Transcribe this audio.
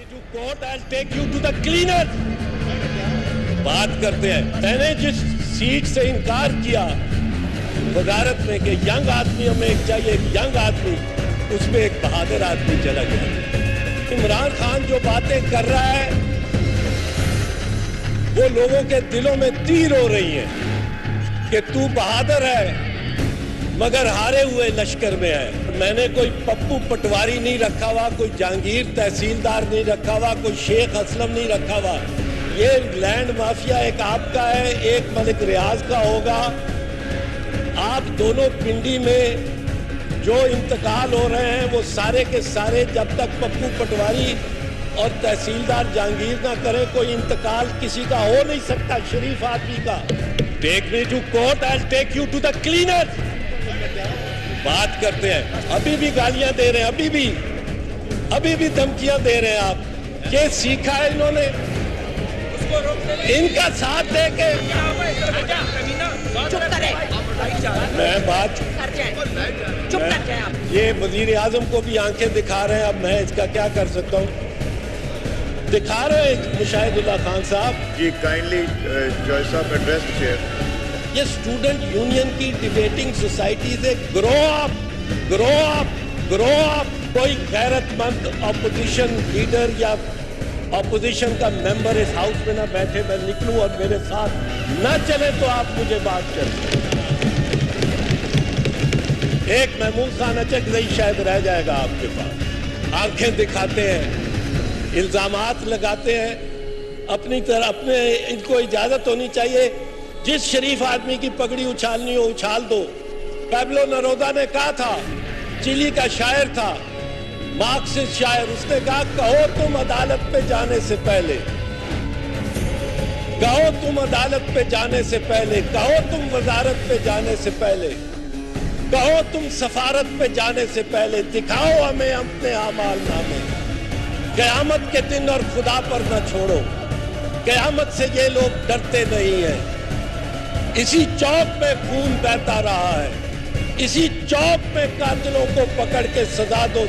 to court, I'll take you to the cleaner. بات کرتے ہیں میں نے جس سیٹ سے انکار کیا وزارت میں کہ ینگ آدمی ہمیں ایک چاہیے ایک ینگ آدمی اس پہ ایک بہادر آدمی چلا گیا عمران خان جو باتیں کر رہا ہے وہ لوگوں کے دلوں میں تیر ہو رہی ہیں کہ تو بہادر ہے مگر ہارے ہوئے لشکر میں ہے میں نے کوئی پپو پٹواری نہیں رکھا ہوا کوئی جہانگیر تحصیلدار نہیں رکھا ہوا کوئی شیخ اسلم نہیں رکھا ہوا یہ لینڈ مافیا ایک آپ کا ہے ایک ملک ریاض کا ہوگا آپ دونوں پنڈی میں جو انتقال ہو رہے ہیں وہ سارے کے سارے جب تک پپو پٹواری اور تحصیلدار جہانگیر نہ کرے کوئی انتقال کسی کا ہو نہیں سکتا شریف آدمی کا take me to court I will take you to the cleaner بات کرتے ہیں ابھی بھی گالیاں دے رہے ہیں ابھی بھی دھمکیاں دے رہے ہیں آپ یہ سیکھا ہے انہوں نے ان کا ساتھ دے کے میں بات یہ وزیر اعظم کو بھی آنکھیں دکھا رہے ہیں اب میں اس کا کیا کر سکتا ہوں دکھا رہے ہیں مشاہد اللہ خان صاحب جی کائنڈلی جج صاحب ایڈریس چیئر یہ اسٹوڈنٹ یونین کی ڈیبیٹنگ سوسائٹی سے گرو اپ کوئی غیرت مند اپوزیشن لیڈر یا اپوزیشن کا ممبر اس ہاؤس میں نہ بیٹھے میں نکلوں اور میرے ساتھ نہ چلے تو آپ مجھے بات کریں ایک محمود خان اچکزئی شاید رہ جائے گا آپ کے پاس آنکھیں دکھاتے ہیں الزامات لگاتے ہیں اپنی طرح اپنے ان کو اجازت ہونی چاہیے جس شریف آدمی کی پگڑی اچھالنی ہو اچھال دو پیبلو نرودا نے کہا تھا چلی کا شاعر تھا مارکسسٹ شاعر اس نے کہا کہو تم عدالت پہ جانے سے پہلے کہو تم عدالت پہ جانے سے پہلے کہو تم وزارت پہ جانے سے پہلے کہو تم سفارت پہ جانے سے پہلے دکھاؤ ہمیں اپنے اعمال نامے قیامت کے دن اور خدا پر نہ چھوڑو قیامت سے یہ لوگ ڈرتے نہیں ہیں اسی چوک میں خون بہتا رہا ہے اسی چوک میں قاتلوں کو پکڑ کے سزا دو